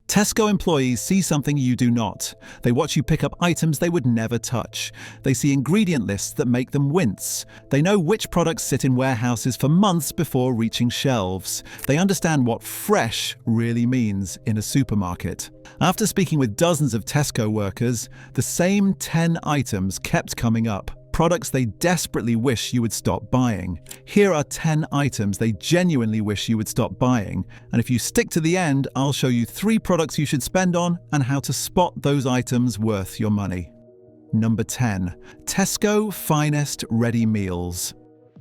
Tesco employees see something you do not. They watch you pick up items they would never touch. They see ingredient lists that make them wince. They know which products sit in warehouses for months before reaching shelves. They understand what fresh really means in a supermarket. After speaking with dozens of Tesco workers, the same 10 items kept coming up. Products they desperately wish you would stop buying. Here are 10 items they genuinely wish you would stop buying, and if you stick to the end, I'll show you 3 products you should spend on and how to spot those items worth your money. Number 10. Tesco Finest Ready Meals.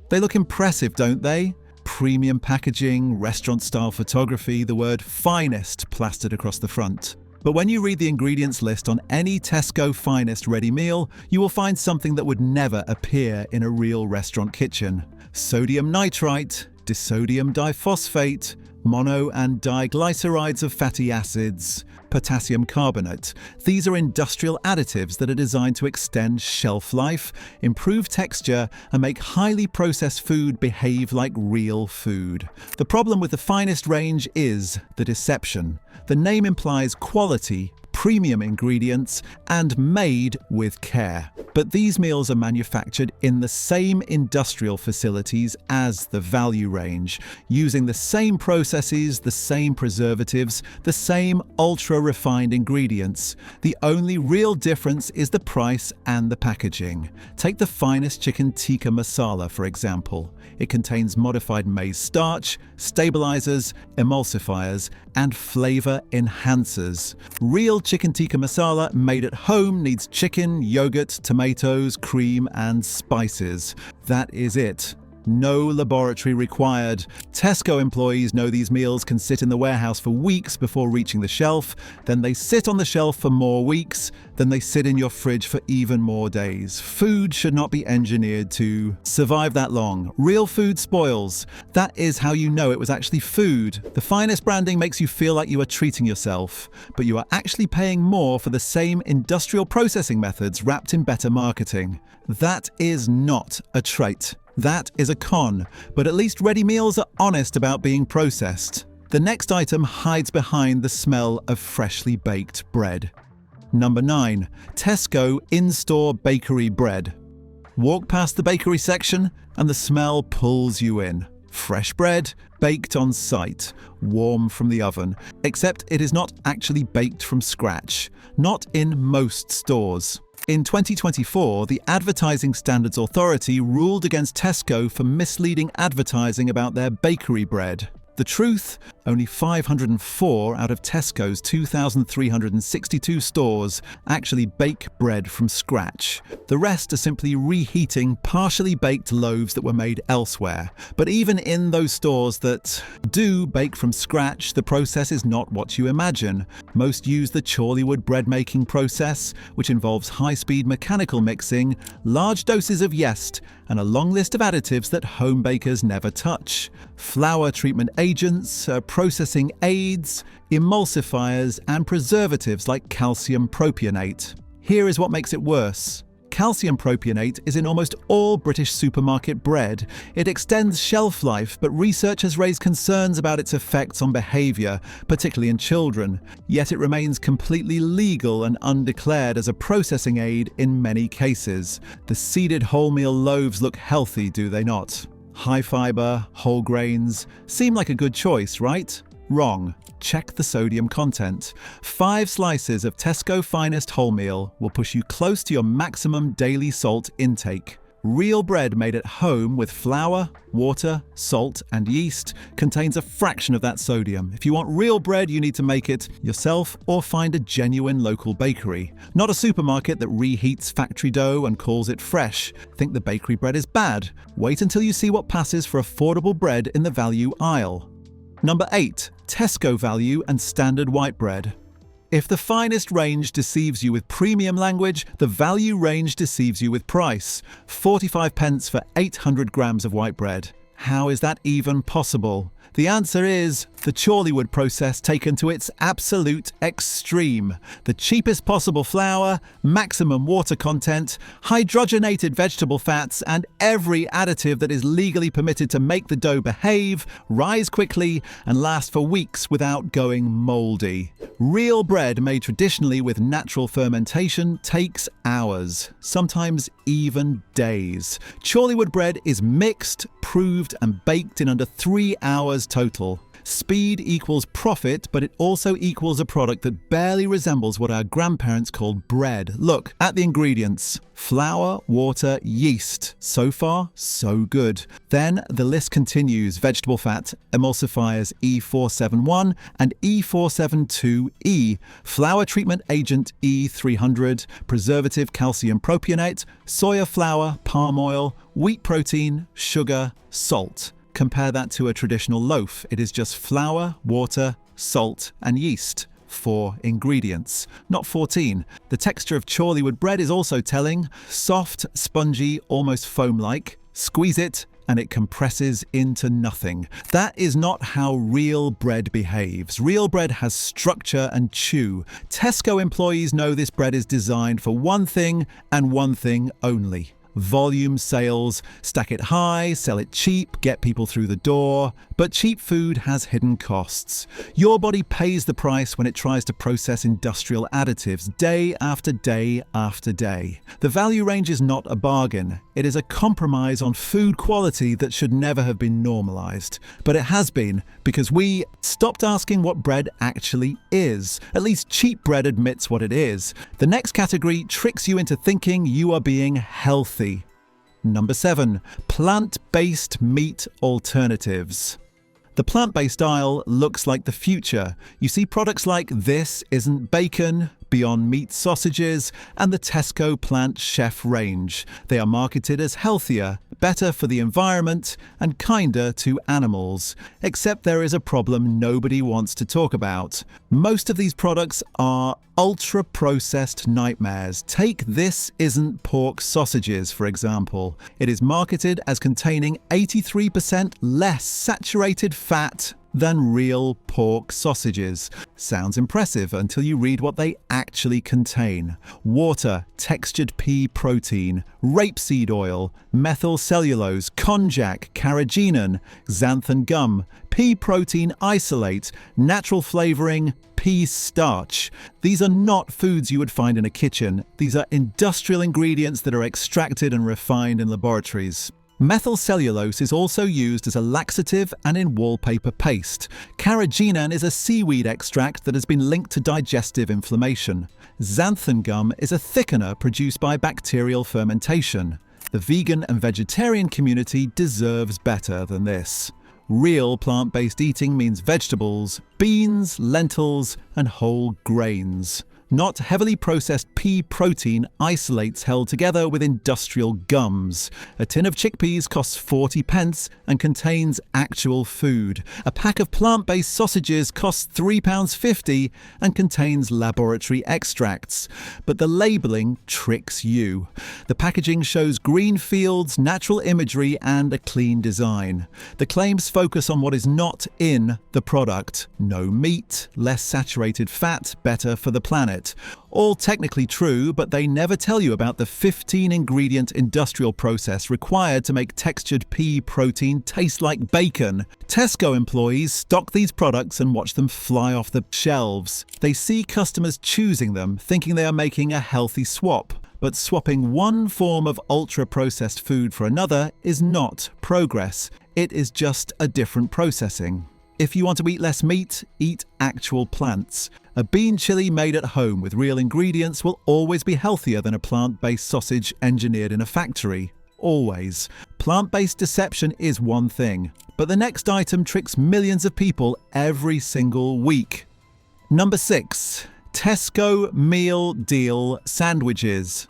They look impressive, don't they? Premium packaging, restaurant-style photography, the word finest plastered across the front. But when you read the ingredients list on any Tesco Finest ready meal, you will find something that would never appear in a real restaurant kitchen. Sodium nitrite, disodium diphosphate, mono and diglycerides of fatty acids, potassium carbonate. These are industrial additives that are designed to extend shelf life, improve texture, and make highly processed food behave like real food. The problem with the Finest range is the deception. The name implies quality, premium ingredients, and made with care. But these meals are manufactured in the same industrial facilities as the value range, using the same processes, the same preservatives, the same ultra-refined ingredients. The only real difference is the price and the packaging. Take the Finest chicken tikka masala, for example. It contains modified maize starch, stabilizers, emulsifiers, and flavor enhancers. Real chicken tikka masala made at home needs chicken, yogurt, tomatoes, cream, and spices. That is it. No laboratory required. Tesco employees know these meals can sit in the warehouse for weeks before reaching the shelf, then they sit on the shelf for more weeks, then they sit in your fridge for even more days. Food should not be engineered to survive that long. Real food spoils. That is how you know it was actually food. The Finest branding makes you feel like you are treating yourself, but you are actually paying more for the same industrial processing methods wrapped in better marketing. That is not a trait. That is a con, but at least ready meals are honest about being processed. The next item hides behind the smell of freshly baked bread. Number 9. Tesco in-store bakery bread. Walk past the bakery section and the smell pulls you in. Fresh bread, baked on site, warm from the oven, except it is not actually baked from scratch. Not in most stores. In 2024, the Advertising Standards Authority ruled against Tesco for misleading advertising about their bakery bread. The truth? Only 504 out of Tesco's 2,362 stores actually bake bread from scratch. The rest are simply reheating partially baked loaves that were made elsewhere. But even in those stores that do bake from scratch, the process is not what you imagine. Most use the Chorleywood bread making process, which involves high-speed mechanical mixing, large doses of yeast, and a long list of additives that home bakers never touch. Flour treatment agents, processing aids, emulsifiers, and preservatives like calcium propionate. Here is what makes it worse. Calcium propionate is in almost all British supermarket bread. It extends shelf life, but research has raised concerns about its effects on behaviour, particularly in children. Yet it remains completely legal and undeclared as a processing aid in many cases. The seeded wholemeal loaves look healthy, do they not? High fibre, whole grains, seem like a good choice, right? Wrong. Check the sodium content. 5 slices of Tesco Finest wholemeal will push you close to your maximum daily salt intake. Real bread made at home with flour, water, salt, and yeast contains a fraction of that sodium. If you want real bread, you need to make it yourself or find a genuine local bakery. Not a supermarket that reheats factory dough and calls it fresh. Think the bakery bread is bad? Wait until you see what passes for affordable bread in the value aisle. Number 8. Tesco Value and Standard White Bread. If the Finest range deceives you with premium language, the value range deceives you with price. 45 pence for 800 grams of white bread. How is that even possible? The answer is the Chorleywood process taken to its absolute extreme. The cheapest possible flour, maximum water content, hydrogenated vegetable fats, and every additive that is legally permitted to make the dough behave, rise quickly, and last for weeks without going mouldy. Real bread made traditionally with natural fermentation takes hours, sometimes even days. Chorleywood bread is mixed, proved, and baked in under 3 hours total. Speed equals profit, but it also equals a product that barely resembles what our grandparents called bread. Look at the ingredients. Flour, water, yeast. So far, so good. Then the list continues. Vegetable fat, emulsifiers E471 and E472E, flour treatment agent E300, preservative calcium propionate, soya flour, palm oil, wheat protein, sugar, salt. Compare that to a traditional loaf. It is just flour, water, salt, and yeast. 4 ingredients, not 14. The texture of Chorleywood bread is also telling. Soft, spongy, almost foam-like. Squeeze it, and it compresses into nothing. That is not how real bread behaves. Real bread has structure and chew. Tesco employees know this bread is designed for one thing and one thing only. Volume sales. Stack it high, sell it cheap, get people through the door. But cheap food has hidden costs. Your body pays the price when it tries to process industrial additives day after day after day. The value range is not a bargain. It is a compromise on food quality that should never have been normalized. But it has been because we stopped asking what bread actually is. At least cheap bread admits what it is. The next category tricks you into thinking you are being healthy. Number 7. Plant-based meat alternatives. The plant-based aisle looks like the future. You see products like This Isn't Bacon, Beyond Meat sausages, and the Tesco Plant Chef range. They are marketed as healthier, better for the environment, and kinder to animals. Except there is a problem nobody wants to talk about. Most of these products are ultra-processed nightmares. Take This Isn't Pork sausages, for example. It is marketed as containing 83% less saturated fat than real pork sausages. Sounds impressive until you read what they actually contain. Water, textured pea protein, rapeseed oil, methyl cellulose, konjac, carrageenan, xanthan gum, pea protein isolate, natural flavoring, pea starch. These are not foods you would find in a kitchen. These are industrial ingredients that are extracted and refined in laboratories. Methyl cellulose is also used as a laxative and in wallpaper paste. Carrageenan is a seaweed extract that has been linked to digestive inflammation. Xanthan gum is a thickener produced by bacterial fermentation. The vegan and vegetarian community deserves better than this. Real plant-based eating means vegetables, beans, lentils, and whole grains. Not heavily processed pea protein isolates held together with industrial gums. A tin of chickpeas costs 40 pence and contains actual food. A pack of plant-based sausages costs £3.50 and contains laboratory extracts. But the labelling tricks you. The packaging shows green fields, natural imagery, and a clean design. The claims focus on what is not in the product. No meat, less saturated fat, better for the planet. All technically true, but they never tell you about the 15-ingredient industrial process required to make textured pea protein taste like bacon. Tesco employees stock these products and watch them fly off the shelves. They see customers choosing them, thinking they are making a healthy swap. But swapping one form of ultra-processed food for another is not progress. It is just a different processing. If you want to eat less meat, eat actual plants. A bean chili made at home with real ingredients will always be healthier than a plant-based sausage engineered in a factory. Always. Plant-based deception is one thing, but the next item tricks millions of people every single week. Number 6. Tesco Meal Deal Sandwiches.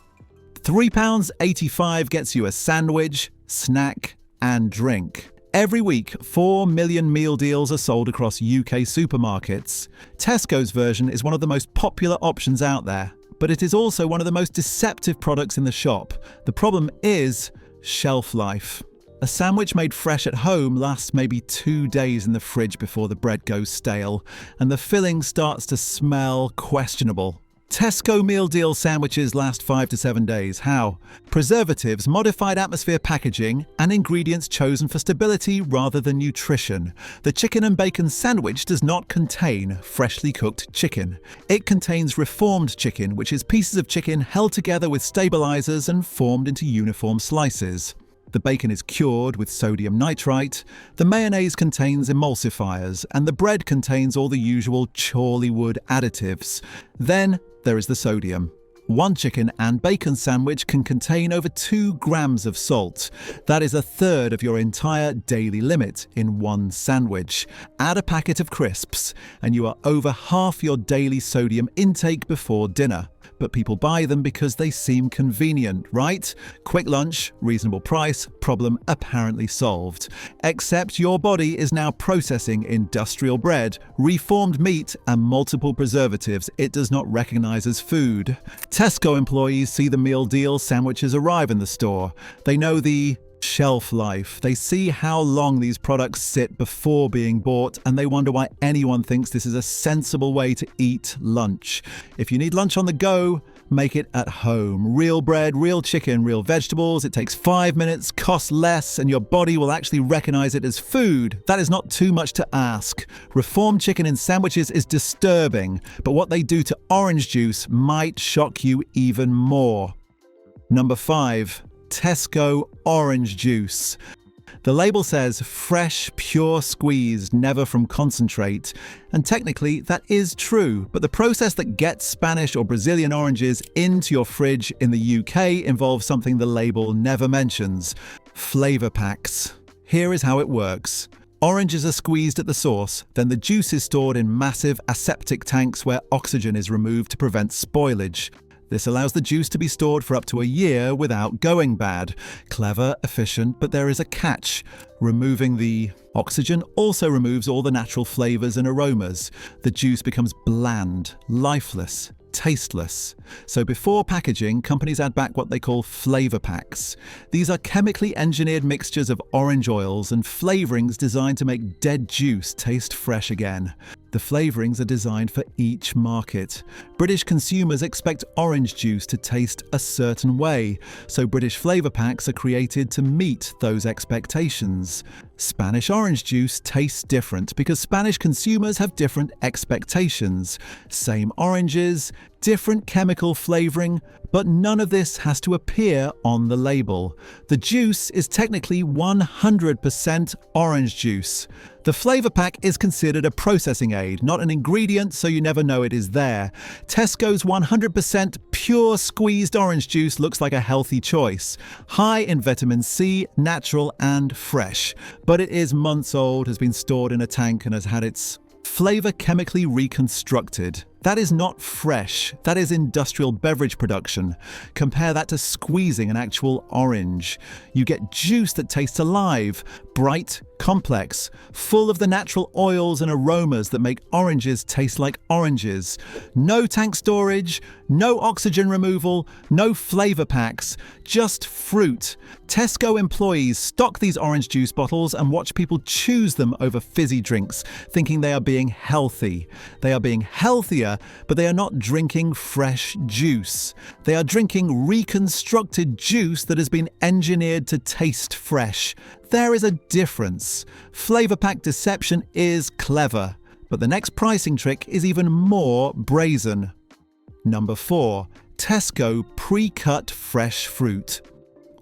£3.85 gets you a sandwich, snack, and drink. Every week, 4 million meal deals are sold across UK supermarkets. Tesco's version is one of the most popular options out there, but it is also one of the most deceptive products in the shop. The problem is shelf life. A sandwich made fresh at home lasts maybe 2 days in the fridge before the bread goes stale, and the filling starts to smell questionable. Tesco meal deal sandwiches last 5 to 7 days. How? Preservatives, modified atmosphere packaging, and ingredients chosen for stability rather than nutrition. The chicken and bacon sandwich does not contain freshly cooked chicken. It contains reformed chicken, which is pieces of chicken held together with stabilizers and formed into uniform slices. The bacon is cured with sodium nitrite, the mayonnaise contains emulsifiers, and the bread contains all the usual Chorleywood additives. Then there is the sodium. One chicken and bacon sandwich can contain over 2 grams of salt. That is a third of your entire daily limit in one sandwich. Add a packet of crisps, and you are over half your daily sodium intake before dinner. But people buy them because they seem convenient, right? Quick lunch, reasonable price, problem apparently solved. Except your body is now processing industrial bread, reformed meat, and multiple preservatives it does not recognize as food. Tesco employees see the meal deal sandwiches arrive in the store. They know the shelf life. They see how long these products sit before being bought, and they wonder why anyone thinks this is a sensible way to eat lunch. If you need lunch on the go, make it at home. Real bread, real chicken, real vegetables. It takes 5 minutes, costs less, and your body will actually recognize it as food. That is not too much to ask. Reformed chicken in sandwiches is disturbing, but what they do to orange juice might shock you even more. Number 5. Tesco orange juice. The label says fresh, pure squeezed, never from concentrate. And technically that is true, but the process that gets Spanish or Brazilian oranges into your fridge in the UK involves something the label never mentions: flavor packs. Here is how it works. Oranges are squeezed at the source, then the juice is stored in massive aseptic tanks where oxygen is removed to prevent spoilage. This allows the juice to be stored for up to a year without going bad. Clever, efficient, but there is a catch. Removing the oxygen also removes all the natural flavors and aromas. The juice becomes bland, lifeless, tasteless. So before packaging, companies add back what they call flavor packs. These are chemically engineered mixtures of orange oils and flavorings designed to make dead juice taste fresh again. The flavorings are designed for each market. British consumers expect orange juice to taste a certain way, so British flavor packs are created to meet those expectations. Spanish orange juice tastes different because Spanish consumers have different expectations. Same oranges, different chemical flavoring, but none of this has to appear on the label. The juice is technically 100% orange juice. The flavor pack is considered a processing aid, not an ingredient, so you never know it is there. Tesco's 100% pure squeezed orange juice looks like a healthy choice. High in vitamin C, natural and fresh. But it is months old, has been stored in a tank and has had its flavor chemically reconstructed. That is not fresh, that is industrial beverage production. Compare that to squeezing an actual orange. You get juice that tastes alive, bright, complex, full of the natural oils and aromas that make oranges taste like oranges. No tank storage, no oxygen removal, no flavor packs, just fruit. Tesco employees stock these orange juice bottles and watch people choose them over fizzy drinks, thinking they are being healthy. They are being healthier, but they are not drinking fresh juice. They are drinking reconstructed juice that has been engineered to taste fresh. There is a difference. Flavor pack deception is clever, but the next pricing trick is even more brazen. Number 4. Tesco pre-cut fresh fruit.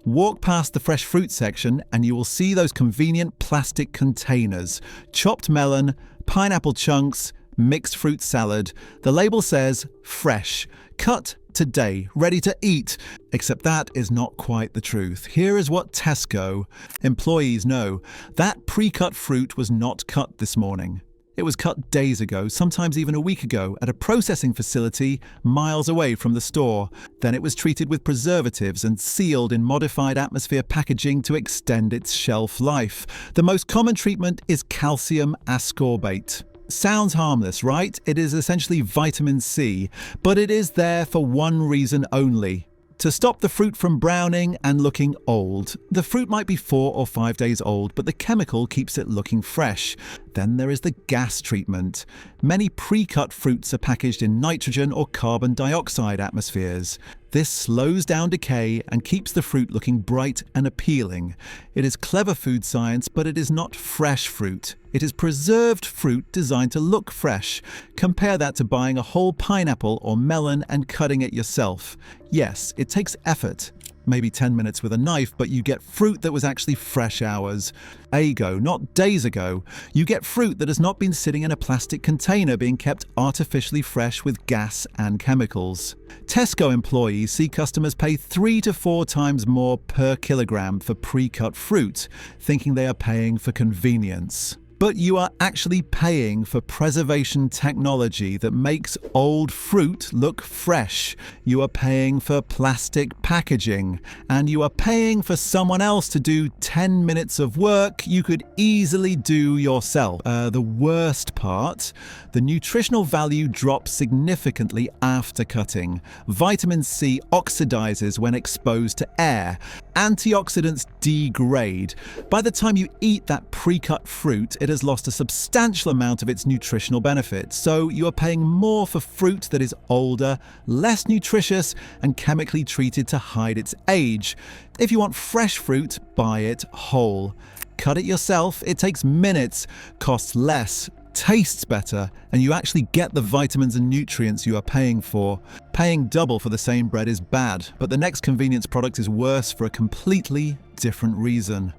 Walk past the fresh fruit section and you will see those convenient plastic containers. Chopped melon, pineapple chunks, mixed fruit salad. The label says fresh, cut today, ready to eat. Except that is not quite the truth. Here is what Tesco employees know. That pre-cut fruit was not cut this morning. It was cut days ago, sometimes even a week ago, at a processing facility miles away from the store. Then it was treated with preservatives and sealed in modified atmosphere packaging to extend its shelf life. The most common treatment is calcium ascorbate. Sounds harmless, right? It is essentially vitamin C, but it is there for one reason only: to stop the fruit from browning and looking old. The fruit might be 4 or 5 days old, but the chemical keeps it looking fresh. Then there is the gas treatment. Many pre-cut fruits are packaged in nitrogen or carbon dioxide atmospheres. This slows down decay and keeps the fruit looking bright and appealing. It is clever food science, but it is not fresh fruit. It is preserved fruit designed to look fresh. Compare that to buying a whole pineapple or melon and cutting it yourself. Yes, it takes effort. Maybe 10 minutes with a knife, but you get fruit that was actually fresh hours ago, not days ago. You get fruit that has not been sitting in a plastic container being kept artificially fresh with gas and chemicals. Tesco employees see customers pay 3 to 4 times more per kilogram for pre-cut fruit, thinking they are paying for convenience. But you are actually paying for preservation technology that makes old fruit look fresh. You are paying for plastic packaging, and you are paying for someone else to do 10 minutes of work you could easily do yourself. The worst part, the nutritional value drops significantly after cutting. Vitamin C oxidizes when exposed to air. Antioxidants degrade. By the time you eat that pre-cut fruit, it has lost a substantial amount of its nutritional benefit. So you are paying more for fruit that is older, less nutritious, and chemically treated to hide its age. If you want fresh fruit, buy it whole. Cut it yourself. It takes minutes, costs less, tastes better, and you actually get the vitamins and nutrients you are paying for. Paying double for the same bread is bad, but the next convenience product is worse for a completely different reason.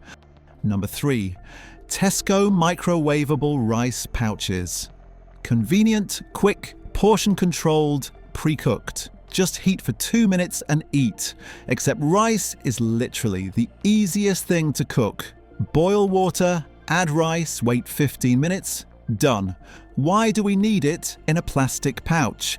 Number 3. Tesco microwavable rice pouches. Convenient, quick, portion-controlled, pre-cooked. Just heat for 2 minutes and eat. Except rice is literally the easiest thing to cook. Boil water, add rice, wait 15 minutes, done. Why do we need it in a plastic pouch?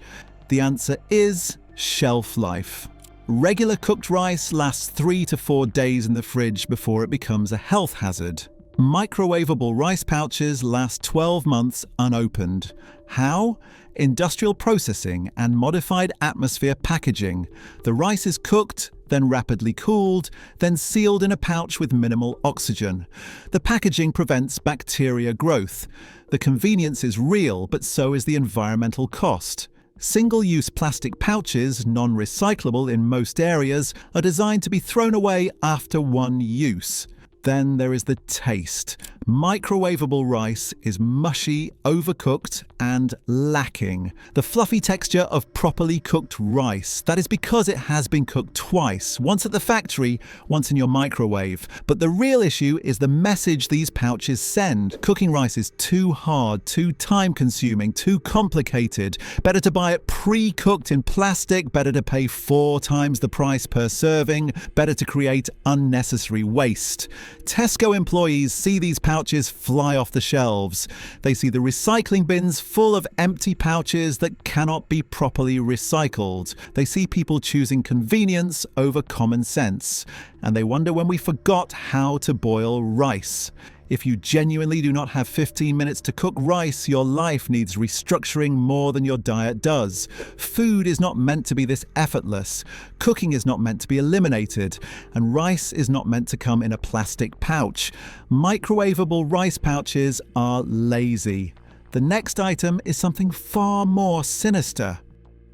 The answer is shelf life. Regular cooked rice lasts 3 to 4 days in the fridge before it becomes a health hazard. Microwavable rice pouches last 12 months unopened. How? Industrial processing and modified atmosphere packaging. The rice is cooked, then rapidly cooled, then sealed in a pouch with minimal oxygen. The packaging prevents bacteria growth. The convenience is real, but so is the environmental cost. Single-use plastic pouches, non-recyclable in most areas, are designed to be thrown away after one use. Then there is the taste. Microwavable rice is mushy, overcooked, and lacking the fluffy texture of properly cooked rice. That is because it has been cooked twice, once at the factory, once in your microwave. But the real issue is the message these pouches send. Cooking rice is too hard, too time-consuming, too complicated. Better to buy it pre-cooked in plastic, better to pay 4 times the price per serving, better to create unnecessary waste. Tesco employees see these pouches fly off the shelves. They see the recycling bins full of empty pouches that cannot be properly recycled. They see people choosing convenience over common sense. And they wonder when we forgot how to boil rice. If you genuinely do not have 15 minutes to cook rice, your life needs restructuring more than your diet does. Food is not meant to be this effortless. Cooking is not meant to be eliminated. And rice is not meant to come in a plastic pouch. Microwavable rice pouches are lazy. The next item is something far more sinister.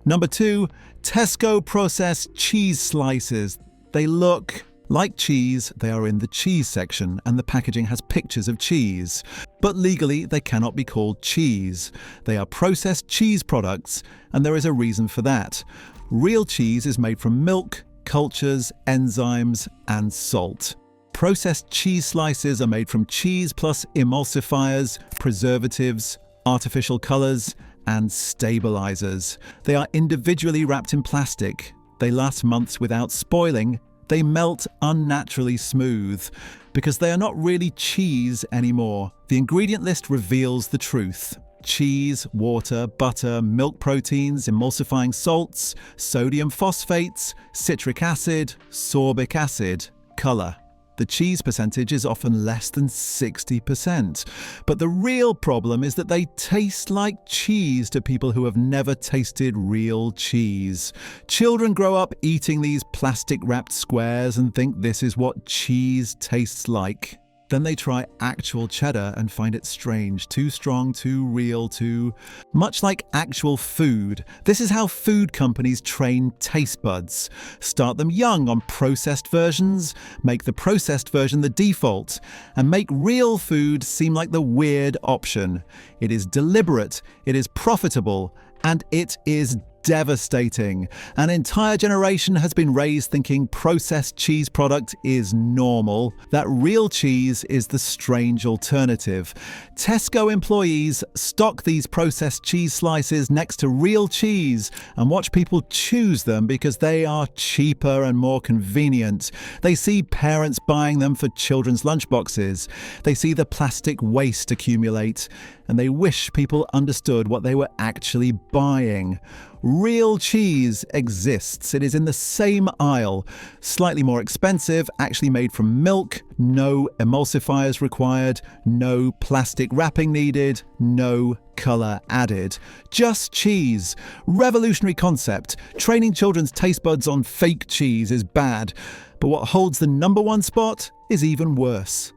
Number 2, Tesco processed cheese slices. They look like cheese. They are in the cheese section, and the packaging has pictures of cheese. But legally, they cannot be called cheese. They are processed cheese products, and there is a reason for that. Real cheese is made from milk, cultures, enzymes, and salt. Processed cheese slices are made from cheese plus emulsifiers, preservatives, artificial colors, and stabilizers. They are individually wrapped in plastic. They last months without spoiling. They melt unnaturally smooth because they are not really cheese anymore. The ingredient list reveals the truth. Cheese, water, butter, milk proteins, emulsifying salts, sodium phosphates, citric acid, sorbic acid, color. The cheese percentage is often less than 60%. But the real problem is that they taste like cheese to people who have never tasted real cheese. Children grow up eating these plastic-wrapped squares and think this is what cheese tastes like. Then they try actual cheddar and find it strange, too strong, too real, too much like actual food. This is how food companies train taste buds. Start them young on processed versions, make the processed version the default, and make real food seem like the weird option. It is deliberate, it is profitable, and it is devastating. An entire generation has been raised thinking processed cheese product is normal, that real cheese is the strange alternative. Tesco employees stock these processed cheese slices next to real cheese and watch people choose them because they are cheaper and more convenient. They see parents buying them for children's lunchboxes. They see the plastic waste accumulate, and they wish people understood what they were actually buying. Real cheese exists. It is in the same aisle. Slightly more expensive, actually made from milk, no emulsifiers required, no plastic wrapping needed, no colour added. Just cheese. Revolutionary concept. Training children's taste buds on fake cheese is bad. But what holds the #1 spot is even worse.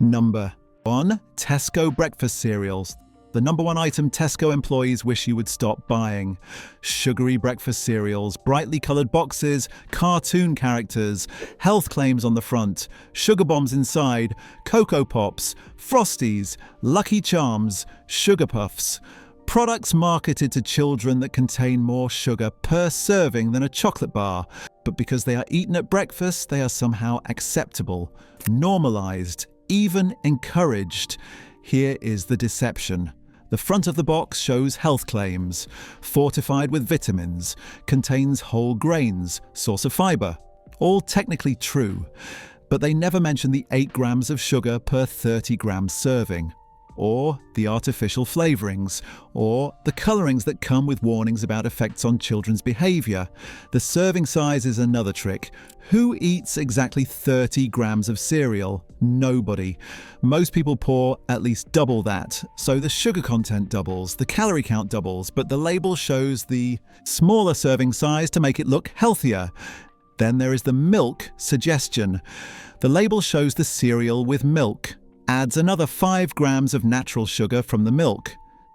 Number 1. Tesco breakfast cereals. The #1 item Tesco employees wish you would stop buying. Sugary breakfast cereals, brightly coloured boxes, cartoon characters, health claims on the front, sugar bombs inside, Cocoa Pops, Frosties, Lucky Charms, Sugar Puffs. Products marketed to children that contain more sugar per serving than a chocolate bar. But because they are eaten at breakfast, they are somehow acceptable, normalised, even encouraged. Here is the deception. The front of the box shows health claims. Fortified with vitamins, contains whole grains, source of fibre. All technically true, but they never mention the 8 grams of sugar per 30 grams serving, or the artificial flavourings, or the colourings that come with warnings about effects on children's behaviour. The serving size is another trick. Who eats exactly 30 grams of cereal? Nobody. Most people pour at least double that, so the sugar content doubles, the calorie count doubles, but the label shows the smaller serving size to make it look healthier. Then there is the milk suggestion. The label shows the cereal with milk, adds another 5 grams of natural sugar from the milk.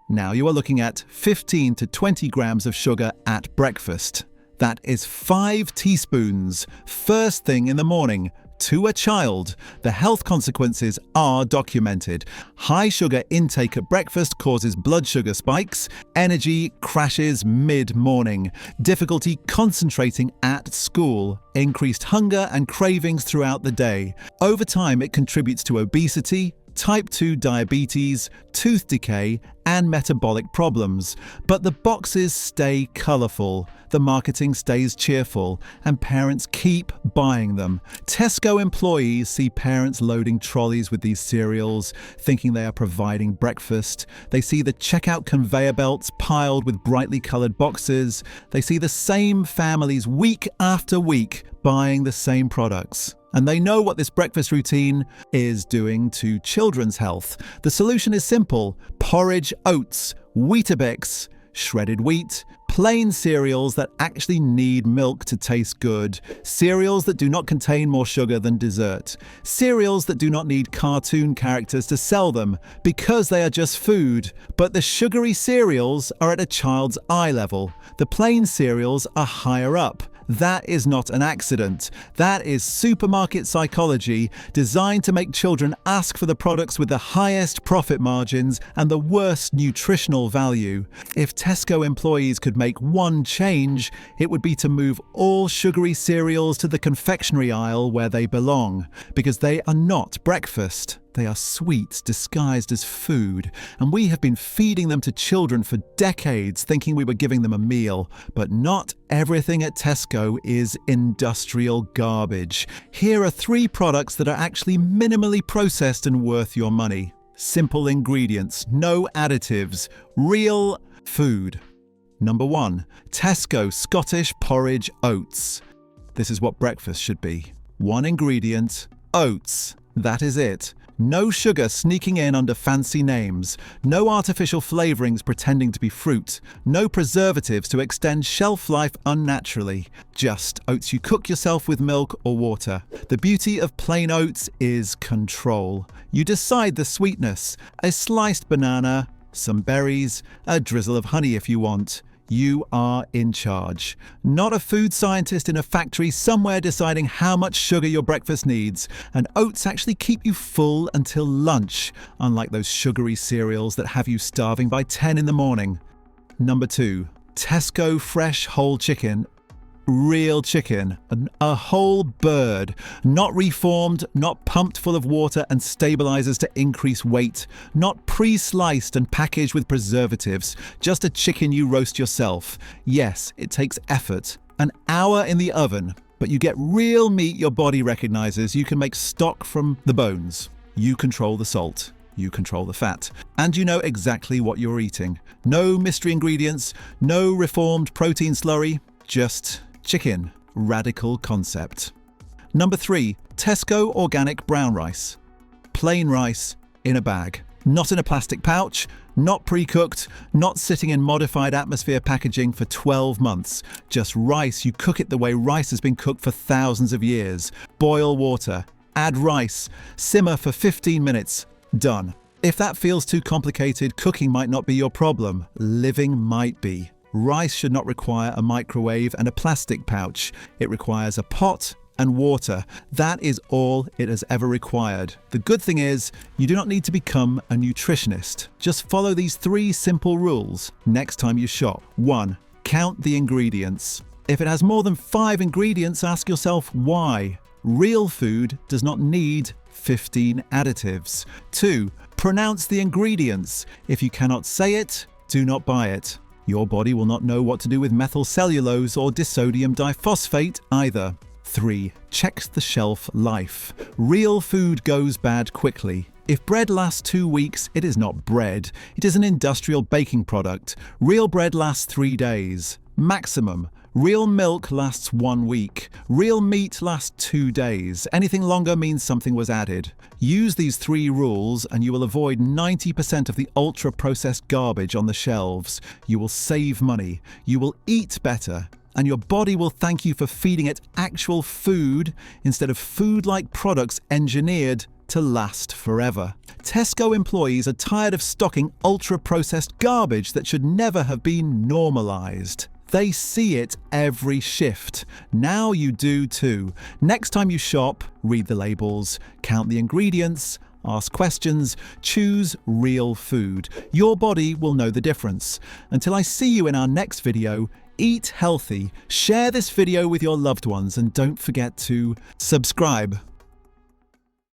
Now you are looking at 15 to 20 grams of sugar at breakfast. That is 5 teaspoons, first thing in the morning, to a child. The health consequences are documented. High sugar intake at breakfast causes blood sugar spikes, energy crashes mid-morning, difficulty concentrating at school, increased hunger and cravings throughout the day. Over time, it contributes to obesity, type 2 diabetes, tooth decay, and metabolic problems. But the boxes stay colourful, the marketing stays cheerful, and parents keep buying them. Tesco employees see parents loading trolleys with these cereals, thinking they are providing breakfast. They see the checkout conveyor belts piled with brightly coloured boxes. They see the same families week after week buying the same products. And they know what this breakfast routine is doing to children's health. The solution is simple: porridge oats, Weetabix, shredded wheat, plain cereals that actually need milk to taste good, cereals that do not contain more sugar than dessert, cereals that do not need cartoon characters to sell them because they are just food. But the sugary cereals are at a child's eye level. The plain cereals are higher up. That is not an accident. That is supermarket psychology designed to make children ask for the products with the highest profit margins and the worst nutritional value. If Tesco employees could make one change, it would be to move all sugary cereals to the confectionery aisle where they belong, because they are not breakfast. They are sweets disguised as food, and we have been feeding them to children for decades thinking we were giving them a meal. But not everything at Tesco is industrial garbage. Here are 3 products that are actually minimally processed and worth your money. Simple ingredients, no additives, real food. Number 1. Tesco Scottish Porridge Oats. This is what breakfast should be. 1 ingredient, Oats. That is it. No sugar sneaking in under fancy names. No artificial flavorings pretending to be fruit. No preservatives to extend shelf life unnaturally. Just oats you cook yourself with milk or water. The beauty of plain oats is control. You decide the sweetness. A sliced banana, some berries, a drizzle of honey if you want. You are in charge. Not a food scientist in a factory somewhere deciding how much sugar your breakfast needs. And oats actually keep you full until lunch, unlike those sugary cereals that have you starving by 10 in the morning. Number 2. Tesco fresh whole chicken. Real chicken, a whole bird, not reformed, not pumped full of water and stabilizers to increase weight, not pre-sliced and packaged with preservatives, just a chicken you roast yourself. Yes, it takes effort, an hour in the oven, but you get real meat your body recognizes. You can make stock from the bones. You control the salt. You control the fat. And you know exactly what you're eating. No mystery ingredients, no reformed protein slurry, just chicken. Radical concept. Number 3. Tesco organic brown rice. Plain rice in a bag. Not in a plastic pouch, not pre-cooked, not sitting in modified atmosphere packaging for 12 months. Just rice. You cook it the way rice has been cooked for thousands of years. Boil water. Add rice. Simmer for 15 minutes. Done. If that feels too complicated, cooking might not be your problem. Living might be. Rice should not require a microwave and a plastic pouch. It requires a pot and water. That is all it has ever required. The good thing is, you do not need to become a nutritionist. Just follow these 3 simple rules next time you shop. 1. Count the ingredients. If it has more than 5 ingredients, ask yourself why. Real food does not need 15 additives. 2. Pronounce the ingredients. If you cannot say it, do not buy it. Your body will not know what to do with methyl cellulose or disodium diphosphate either. 3. Check the shelf life. Real food goes bad quickly. If bread lasts 2 weeks, it is not bread. It is an industrial baking product. Real bread lasts 3 days. Maximum. Real milk lasts 1 week. Real meat lasts 2 days. Anything longer means something was added. Use these 3 rules and you will avoid 90% of the ultra-processed garbage on the shelves. You will save money. You will eat better. And your body will thank you for feeding it actual food instead of food-like products engineered to last forever. Tesco employees are tired of stocking ultra-processed garbage that should never have been normalized. They see it every shift. Now you do too. Next time you shop, read the labels, count the ingredients, ask questions, choose real food. Your body will know the difference. Until I see you in our next video, eat healthy, share this video with your loved ones, and don't forget to subscribe.